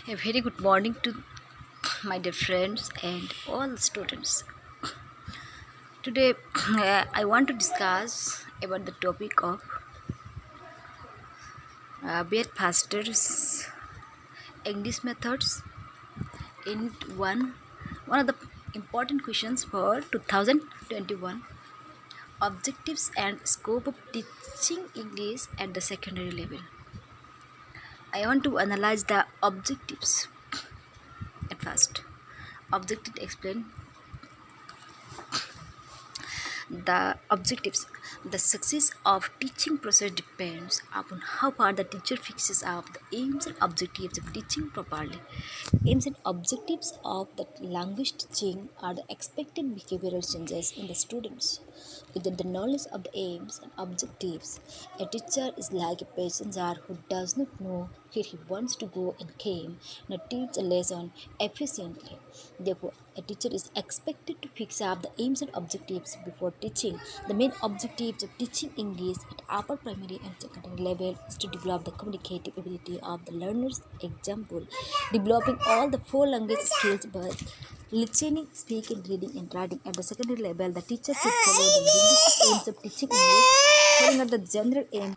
A very good morning to my dear friends and all the students. Today, I want to discuss about the topic of Pastors English methods in one of the important questions for 2021 objectives and scope of teaching English at the secondary level. I want to analyze the objectives at first. Objective explain the objectives. The success of teaching process depends upon how far the teacher fixes up the aims and objectives of teaching properly. Aims and objectives of the language teaching are the expected behavioral changes in the students. Without the knowledge of the aims and objectives, a teacher is like a passenger who does not know where he wants to go and can not teach a lesson efficiently. Therefore, a teacher is expected to fix up the aims and objectives before teaching. The main objectives of teaching English at upper primary and secondary level is to develop the communicative ability of the learners. Example, developing all the four language skills by listening, speaking, reading, and writing. At the secondary level, the teacher should follow the linguistic aims of teaching English, following at the general aim.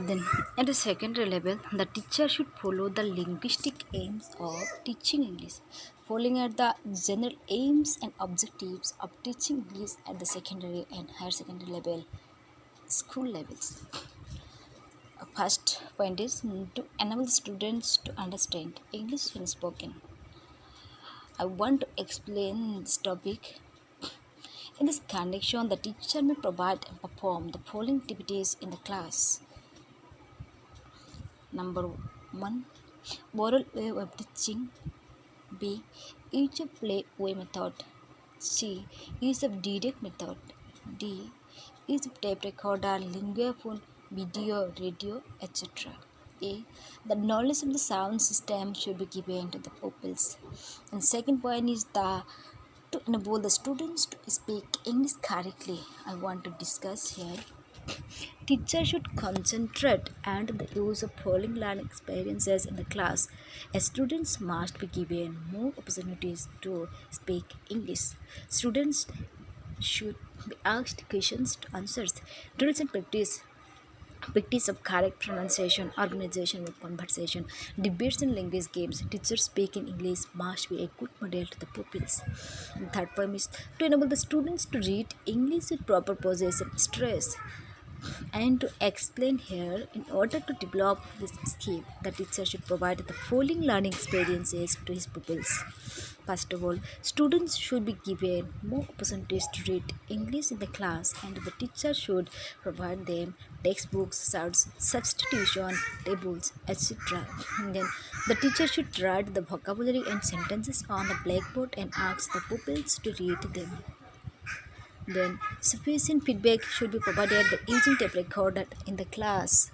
Then, at the secondary level, the teacher should follow the linguistic aims of teaching English, following at the general aims and objectives of teaching English at the secondary and higher secondary level, school levels. First point is to enable students to understand English when spoken. I want to explain this topic. In this connection, the teacher may provide and perform the following activities in the class. Number 1. Oral way of teaching. B. Use of play way method. C. Use of direct method. D. Use of tape recorder, lingua phone, video, radio, etc. A. The knowledge of the sound system should be given to the pupils. And second point is to enable the students to speak English correctly. I want to discuss here. Teacher should concentrate and the use of following learning experiences in the class. As students must be given more opportunities to speak English. Students should be asked questions to answer. Drills and practice of correct pronunciation, organization of conversation, debates and language games. Teachers speaking English must be a good model to the pupils. And third point is to enable the students to read English with proper pauses and stress. And to explain here, in order to develop this skill, the teacher should provide the following learning experiences to his pupils. First of all, students should be given more opportunities to read English in the class, and the teacher should provide them textbooks, charts, substitution, tables, etc. And then the teacher should write the vocabulary and sentences on the blackboard and ask the pupils to read them. Then sufficient feedback should be provided by using tape recorder in the class.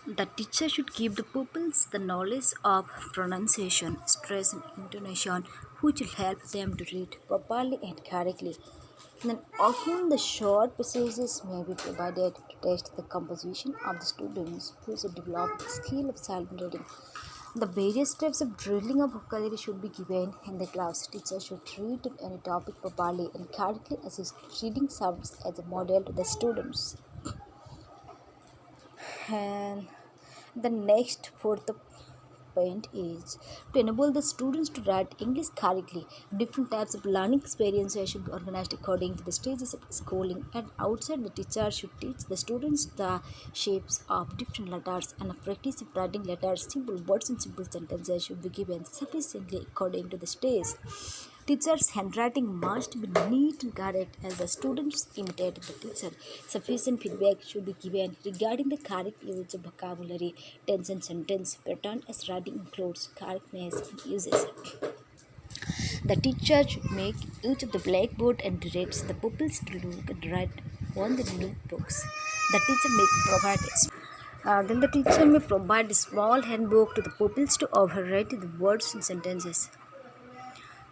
The teacher should give the pupils the knowledge of pronunciation, stress and intonation, which will help them to read properly and correctly. Then often the short passages may be provided to test the composition of the students who should develop the skill of silent reading. The various steps of drilling of vocabulary should be given in the class. Teachers should read any topic properly and correctly assist reading sounds as a model to the students. And the next fourth point is to enable the students to write English correctly. Different types of learning experiences should be organized according to the stages of schooling, and outside the teacher should teach the students the shapes of different letters, and a practice of writing letters, simple words and simple sentences should be given sufficiently according to the stage. Teacher's handwriting must be neat and correct as the students imitate the teacher. Sufficient feedback should be given regarding the correct use of vocabulary, tense and sentence pattern as writing includes correctness and uses. The teacher should make use of the blackboard and directs the pupils to look and write on the notebooks. The teacher may provide a small handbook to the pupils to overwrite the words and sentences.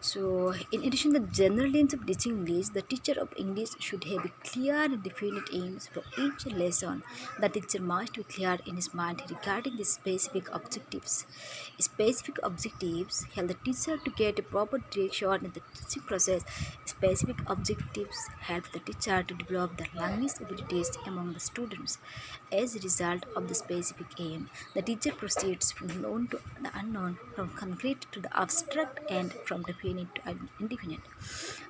So, in addition to the general aims of teaching English, the teacher of English should have a clear and definite aims for each lesson. The teacher must be clear in his mind regarding the specific objectives. Specific objectives help the teacher to get a proper direction in the teaching process. Specific objectives help the teacher to develop the language abilities among the students. As a result of the specific aim, the teacher proceeds from known to the unknown, from concrete to the abstract, and from definite to indefinite.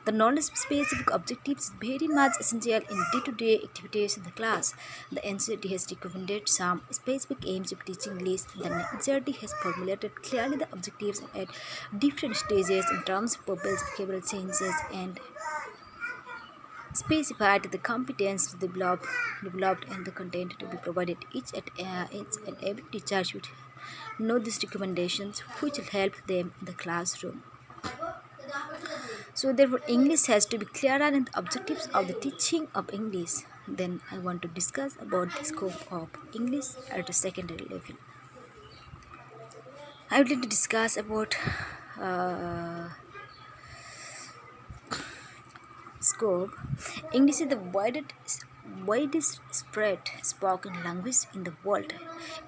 The knowledge of specific objectives is very much essential in day-to-day activities in the class. The NCERT has recommended some specific aims of teaching English. The NCERT has formulated clearly the objectives at different stages in terms of pupils' behavioral changes and specified the competence developed and the content to be provided. Each and every teacher should know these recommendations, which will help them in the classroom. So therefore, English has to be clearer in the objectives of the teaching of English. Then I want to discuss about the scope of English at the secondary level. I would like to discuss about scope. English is the widest spread spoken language in the world.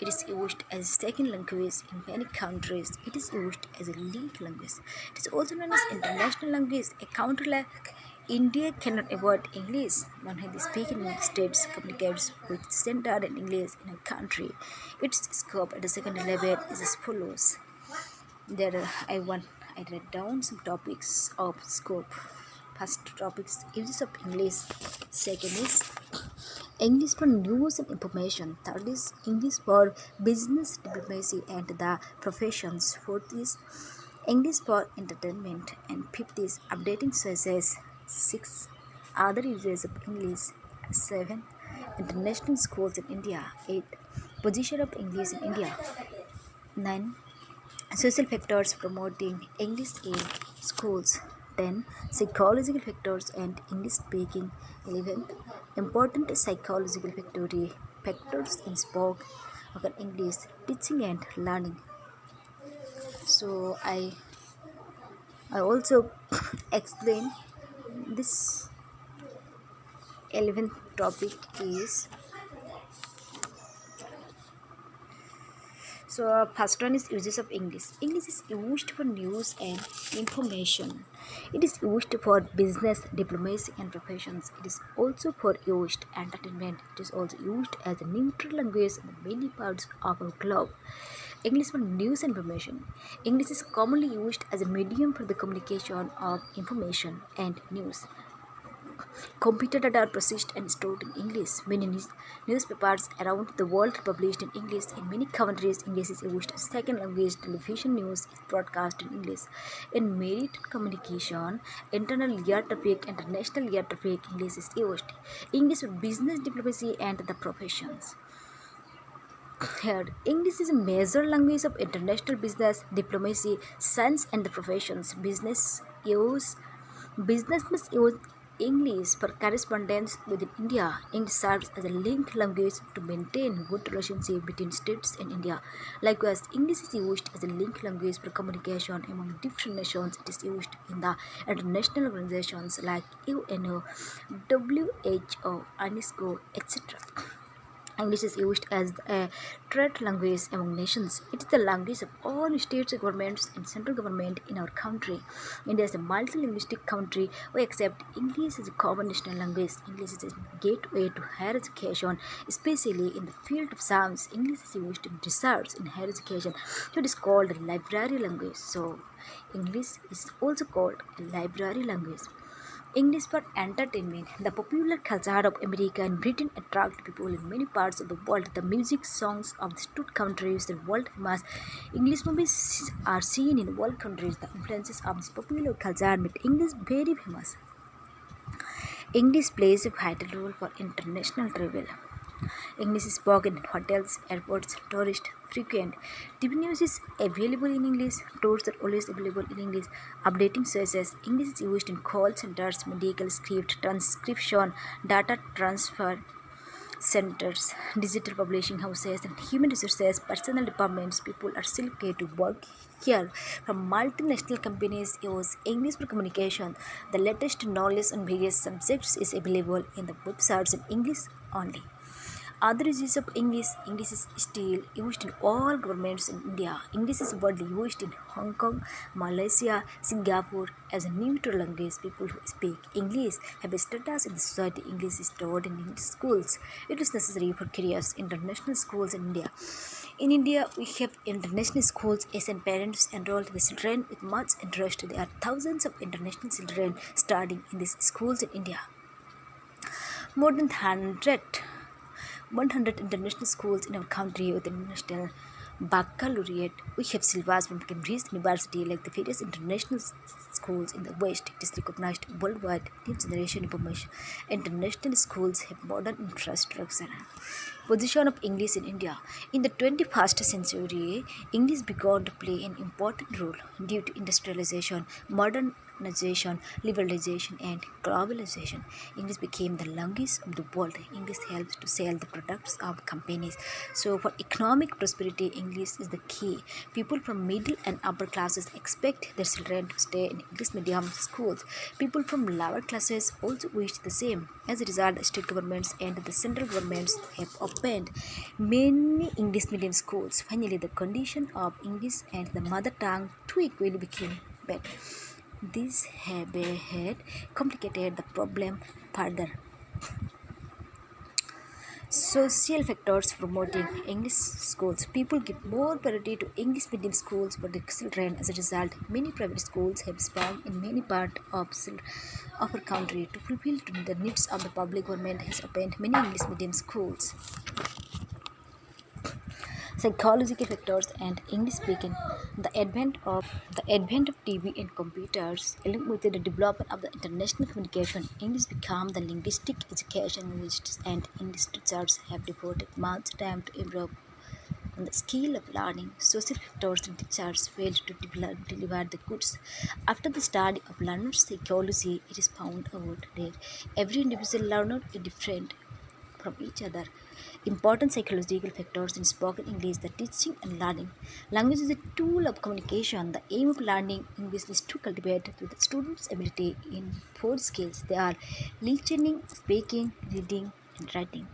It is used as a second language in many countries. It is used as a linked language. It is also known as international language. A country like India cannot avoid English. One of the speaking states communicates with centered in English in a country. Its scope at the secondary level is as follows. I write down some topics of scope. First topic is uses of English. Second is English for news and information. Third is English for business, diplomacy, and the professions. Fourth is English for entertainment. And fifth is updating sources. Six, other uses of English. Seven, international schools in India. Eight, position of English in India. 9. Social factors promoting English in schools. 10. Psychological factors and English speaking. 11. Important psychological factors in spoken English teaching and learning. So I also explain this 11th topic is. So first one is uses of English. English is used for news and information. It is used for business, diplomacy, and professions. It is also for used entertainment. It is also used as a neutral language in many parts of our globe. English for news and information. English is commonly used as a medium for the communication of information and news. Computer data are processed and stored in English. Many newspapers around the world are published in English. In many countries, English is used as second language. Television news is broadcast in English. In maritime communication, internal air traffic, international air traffic, English is used. English for business, diplomacy, and the professions. Third, English is a major language of international business, diplomacy, science, and the professions. Business must use English for correspondence within India. English serves as a linked language to maintain good relationship between states and India. Likewise, English is used as a linked language for communication among different nations. It is used in the international organizations like UNO, WHO, UNESCO, etc. English is used as a trade language among nations. It is the language of all states, governments, and central government in our country. India is a multilingualistic country. We accept English as a common national language. English is a gateway to higher education, especially in the field of science. English is used in research in higher education. It is called a library language. So, English is also called a library language. English for entertainment. The popular culture of America and Britain attract people in many parts of the world. The music, songs of these two countries are world famous. English movies are seen in world countries. The influences of this popular culture made English very famous. English plays a vital role for international travel. English is spoken in hotels, airports, tourists frequent. TV news is available in English. Tours are always available in English. Updating sources. English is used in call centers, medical script, transcription, data transfer, centers, digital publishing houses, and human resources personal departments. People are still paid to work here. From multinational companies use English for communication. The latest knowledge on various subjects is available in the websites in English only. Other uses of English. English is still used in all governments in India. English is widely used in Hong Kong, Malaysia, Singapore as a neutral language. People who speak English have a status in the society. English is taught in English schools. It is necessary for careers. International schools in India. In India, we have international schools. Asian parents enroll the children with much interest. There are thousands of international children studying in these schools in India. More than 100 international schools in our country with international baccalaureate. We have syllabus from Cambridge University like the various international schools in the West. It is recognized worldwide. New generation information. International schools have modern infrastructure. Position of English in India. In the 21st century, English began to play an important role due to industrialization, modernization, liberalization, and globalization. English became the language of the world. English helps to sell the products of companies. So, for economic prosperity, English is the key. People from middle and upper classes expect their children to stay in English medium schools. People from lower classes also wish the same. As a result, state governments and the central governments have opened many English medium schools. Finally, the condition of English and the mother tongue too equally became better. This had complicated the problem further. Social factors promoting English schools. People give more priority to English medium schools for their children. As a result, many private schools have sprung in many parts of our country. To fulfill the needs of the public, government has opened many English medium schools. Psychological factors and English speaking. The advent of TV and computers, along with the development of the international communication, English became the linguistic education. Linguists and English teachers have devoted much time to improve on the skill of learning. Social factors and teachers failed to deliver the goods. After the study of learner psychology, it is found out that every individual learner is different from each other. Important psychological factors in spoken English, the teaching and learning. Language is a tool of communication. The aim of learning English is to cultivate the student's ability in four skills. They are listening, speaking, reading, and writing.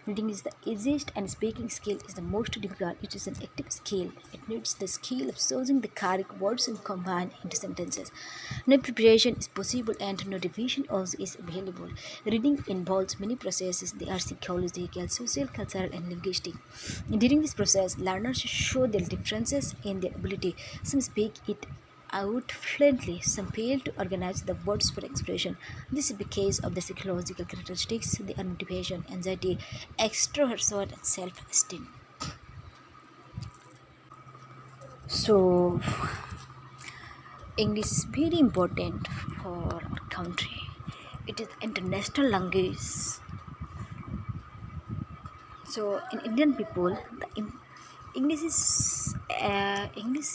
Reading is the easiest and speaking skill is the most difficult. It is an active skill. It needs the skill of choosing the correct words and combine into sentences. No preparation is possible and no revision also is available. Reading involves many processes. They are psychological, social, cultural, and linguistic. During this process, learners show their differences in their ability. Some speak it out fluently, some fail to organize the words for expression. This is because of the psychological characteristics, the motivation, anxiety, extroversion, and self-esteem. So, English is very important for our country. It is international language. So, in Indian people, English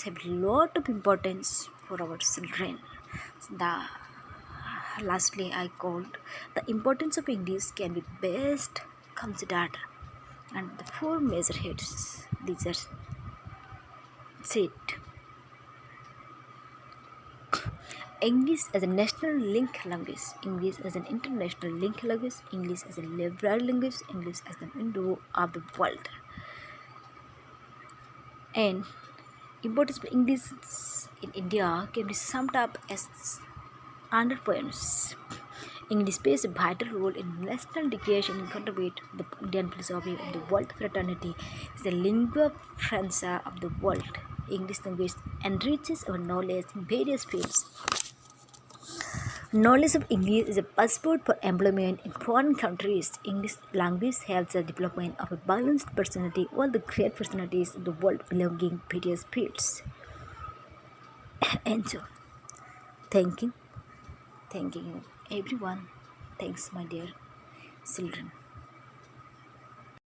have a lot of importance for our children. Lastly, I called the importance of English can be best considered, and the four major heads. These are said. English as a national link language, English as an international link language, English as a liberal language, English as the window of the world. And importance of English in India can be summed up as under points. English plays a vital role in national declaration and contribute to the Indian philosophy of the world fraternity. It's the lingua franca of the world. English language enriches our knowledge in various fields. Knowledge of English is a passport for employment in foreign countries. English language helps the development of a balanced personality. All the great personalities in the world belonging to various fields. And so, thank you everyone. Thanks, my dear children.